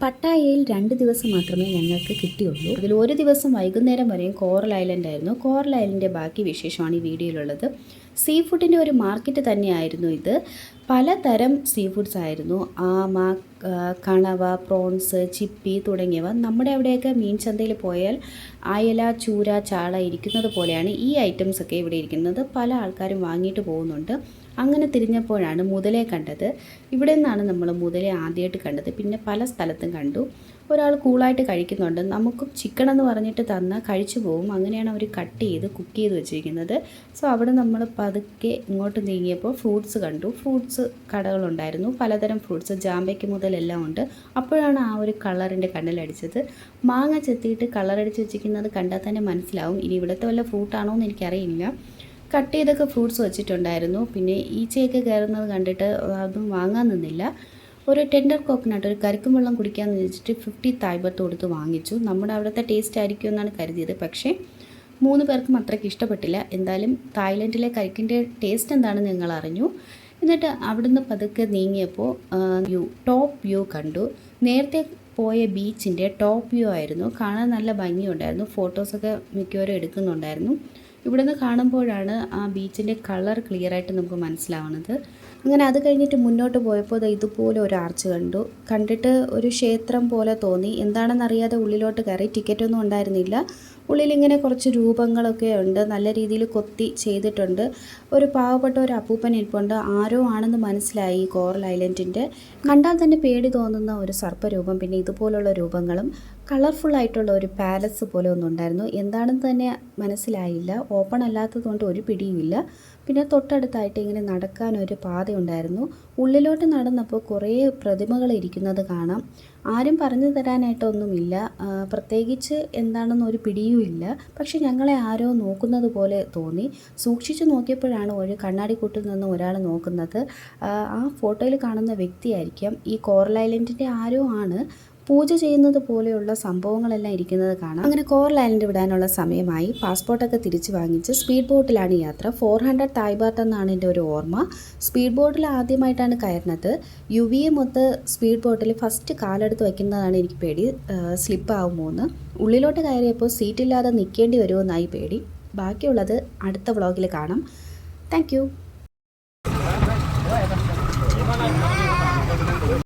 പട്ടായയിൽ 2 ദിവസം മാത്രമേ ഞങ്ങൾക്ക് കിട്ടിയുള്ളൂ. അതിൽ ഒരു ദിവസം വൈകുന്നേരം വരെയും കോറൽ ഐലൻഡ് ആയിരുന്നു. കോറൽ ഐലൻഡിൻ്റെ ബാക്കി വിശേഷമാണ് ഈ വീഡിയോയിലുള്ളത്. സീ ഫുഡിൻ്റെ ഒരു മാർക്കറ്റ് തന്നെയായിരുന്നു ഇത്. പലതരം സീ ഫുഡ്സ് ആയിരുന്നു. ആമ, കണവ, പ്രോൺസ്, ചിപ്പി തുടങ്ങിയവ. നമ്മുടെ അവിടെയൊക്കെ മീൻ ചന്തയിൽ പോയാൽ അയല, ചൂര, ചാള ഇരിക്കുന്നത് പോലെയാണ് ഈ ഐറ്റംസ് ഒക്കെ ഇവിടെ ഇരിക്കുന്നത്. പല ആൾക്കാരും വാങ്ങിയിട്ട് പോകുന്നുണ്ട്. അങ്ങനെ തിരിഞ്ഞപ്പോഴാണ് മുതലയെ കണ്ടത്. ഇവിടെ നിന്നാണ് നമ്മൾ മുതലയെ ആദ്യമായിട്ട് കണ്ടത്. പിന്നെ പല സ്ഥലത്തും കണ്ടു. ഒരാൾ കൂളായിട്ട് കഴിക്കുന്നുണ്ട്. നമുക്കും ചിക്കൻ എന്ന് പറഞ്ഞിട്ട് തന്നാൽ കഴിച്ചു പോകും. അങ്ങനെയാണ് അവർ കട്ട് ചെയ്ത് കുക്ക് ചെയ്ത് വെച്ചിരിക്കുന്നത്. സോ അവിടെ നമ്മൾ പതുക്കെ ഇങ്ങോട്ട് നീങ്ങിയപ്പോൾ ഫ്രൂട്ട്സ് കണ്ടു. ഫ്രൂട്ട്സ് കടകളുണ്ടായിരുന്നു. പലതരം ഫ്രൂട്ട്സ്, ജാമ്പയ്ക്ക് മുതലെല്ലാം ഉണ്ട്. അപ്പോഴാണ് ആ ഒരു കളറിൻ്റെ കണ്ണിലടിച്ചത്. മാങ്ങ ചെത്തിയിട്ട് കളറടിച്ച് വെച്ചിരിക്കുന്നത് കണ്ടാൽ തന്നെ മനസ്സിലാവും. ഇനി ഇവിടുത്തെ വല്ല ഫ്രൂട്ടാണോ എന്ന് എനിക്കറിയില്ല. കട്ട് ചെയ്തൊക്കെ ഫ്രൂട്ട്സ് വെച്ചിട്ടുണ്ടായിരുന്നു. പിന്നെ ഈച്ചയൊക്കെ കയറുന്നത് കണ്ടിട്ട് അതും വാങ്ങാൻ നിന്നില്ല. ഒരു ടെൻഡർ കോക്കനട്ട്, ഒരു കരിക്കും വെള്ളം കുടിക്കാമെന്ന് വെച്ചിട്ട് 50 തായ്ബത്ത് കൊടുത്ത് വാങ്ങിച്ചു. നമ്മുടെ അവിടുത്തെ ടേസ്റ്റ് ആയിരിക്കും എന്നാണ് കരുതിയത്. പക്ഷേ 3 പേർക്കും അത്രയ്ക്ക് ഇഷ്ടപ്പെട്ടില്ല. എന്തായാലും തായ്ലൻഡിലെ കരിക്കിൻ്റെ ടേസ്റ്റ് എന്താണെന്ന് ഞങ്ങൾ അറിഞ്ഞു. എന്നിട്ട് അവിടുന്ന് പതുക്കെ നീങ്ങിയപ്പോൾ ടോപ്പ് വ്യൂ കണ്ടു. നേരത്തെ പോയ ബീച്ചിൻ്റെ ടോപ്പ് വ്യൂ ആയിരുന്നു. കാണാൻ നല്ല ഭംഗിയുണ്ടായിരുന്നു. ഫോട്ടോസൊക്കെ മിക്കവരും എടുക്കുന്നുണ്ടായിരുന്നു. ഇവിടുന്ന് കാണുമ്പോഴാണ് ആ ബീച്ചിൻ്റെ കളർ ക്ലിയറായിട്ട് നമുക്ക് മനസ്സിലാവുന്നത്. അങ്ങനെ അത് കഴിഞ്ഞിട്ട് മുന്നോട്ട് പോയപ്പോൾ ഇതുപോലെ ഒരു ആർച്ച് കണ്ടു. കണ്ടിട്ട് ഒരു ക്ഷേത്രം പോലെ തോന്നി. എന്താണെന്നറിയാതെ ഉള്ളിലോട്ട് കയറി. ടിക്കറ്റൊന്നും ഉണ്ടായിരുന്നില്ല. ഉള്ളിലിങ്ങനെ കുറച്ച് രൂപങ്ങളൊക്കെ ഉണ്ട്. നല്ല രീതിയിൽ കൊത്തി ചെയ്തിട്ടുണ്ട്. ഒരു പാവപ്പെട്ട ഒരു അപ്പൂപ്പൻ ഇരിപ്പുണ്ട്. ആരോ ആണെന്ന് മനസ്സിലായി. കോറൽ ഐലൻഡിൻ്റെ കണ്ടാൽ തന്നെ പേടി തോന്നുന്ന ഒരു സർപ്പരൂപം. പിന്നെ ഇതുപോലുള്ള രൂപങ്ങളും കളർഫുള്ളായിട്ടുള്ള ഒരു പാലസ് പോലെ ഒന്നുണ്ടായിരുന്നു. എന്താണെന്ന് തന്നെ മനസ്സിലായില്ല. ഓപ്പൺ അല്ലാത്തതുകൊണ്ട് ഒരു പിടിയുമില്ല. പിന്നെ തൊട്ടടുത്തായിട്ട് ഇങ്ങനെ നടക്കാനൊരു പാതയുണ്ടായിരുന്നു. ഉള്ളിലോട്ട് നടന്നപ്പോൾ കുറേ പ്രതിമകൾ ഇരിക്കുന്നത് കാണാം. ആരും പറഞ്ഞു തരാനായിട്ടൊന്നുമില്ല. പ്രത്യേകിച്ച് എന്താണെന്നൊരു പിടിയുമില്ല. പക്ഷെ ഞങ്ങളെ ആരോ നോക്കുന്നത് പോലെ തോന്നി. സൂക്ഷിച്ചു നോക്കിയപ്പോഴാണ് ഒരു കണ്ണാടിക്കൂട്ടിൽ നിന്ന് ഒരാൾ നോക്കുന്നത്. ആ ഫോട്ടോയിൽ കാണുന്ന വ്യക്തിയായിരിക്കാം. ഈ കോറൽ ഐലൻഡിൻ്റെ ആരോ ആണ്. പൂജ ചെയ്യുന്നത് പോലെയുള്ള സംഭവങ്ങളെല്ലാം ഇരിക്കുന്നത് കാണാം. അങ്ങനെ കോറൽ ഐലൻഡ് വിടാനുള്ള സമയമായി. പാസ്പോർട്ടൊക്കെ തിരിച്ചു വാങ്ങിച്ച് സ്പീഡ് ബോട്ടിലാണ് യാത്ര. 400 തായ്ബാത്ത് എന്നാണ് എൻ്റെ ഒരു ഓർമ്മ. സ്പീഡ് ബോട്ടിൽ ആദ്യമായിട്ടാണ് കയറുന്നത്. UVA മൊത്ത് സ്പീഡ് ബോട്ടിൽ ഫസ്റ്റ് കാലെടുത്ത് വയ്ക്കുന്നതാണ് എനിക്ക് പേടി, സ്ലിപ്പാകുമോ എന്ന്. ഉള്ളിലോട്ട് കയറിയപ്പോൾ സീറ്റില്ലാതെ നിൽക്കേണ്ടി വരുമോ എന്നായി പേടി. ബാക്കിയുള്ളത് അടുത്ത വ്ളോഗിൽ കാണാം. താങ്ക്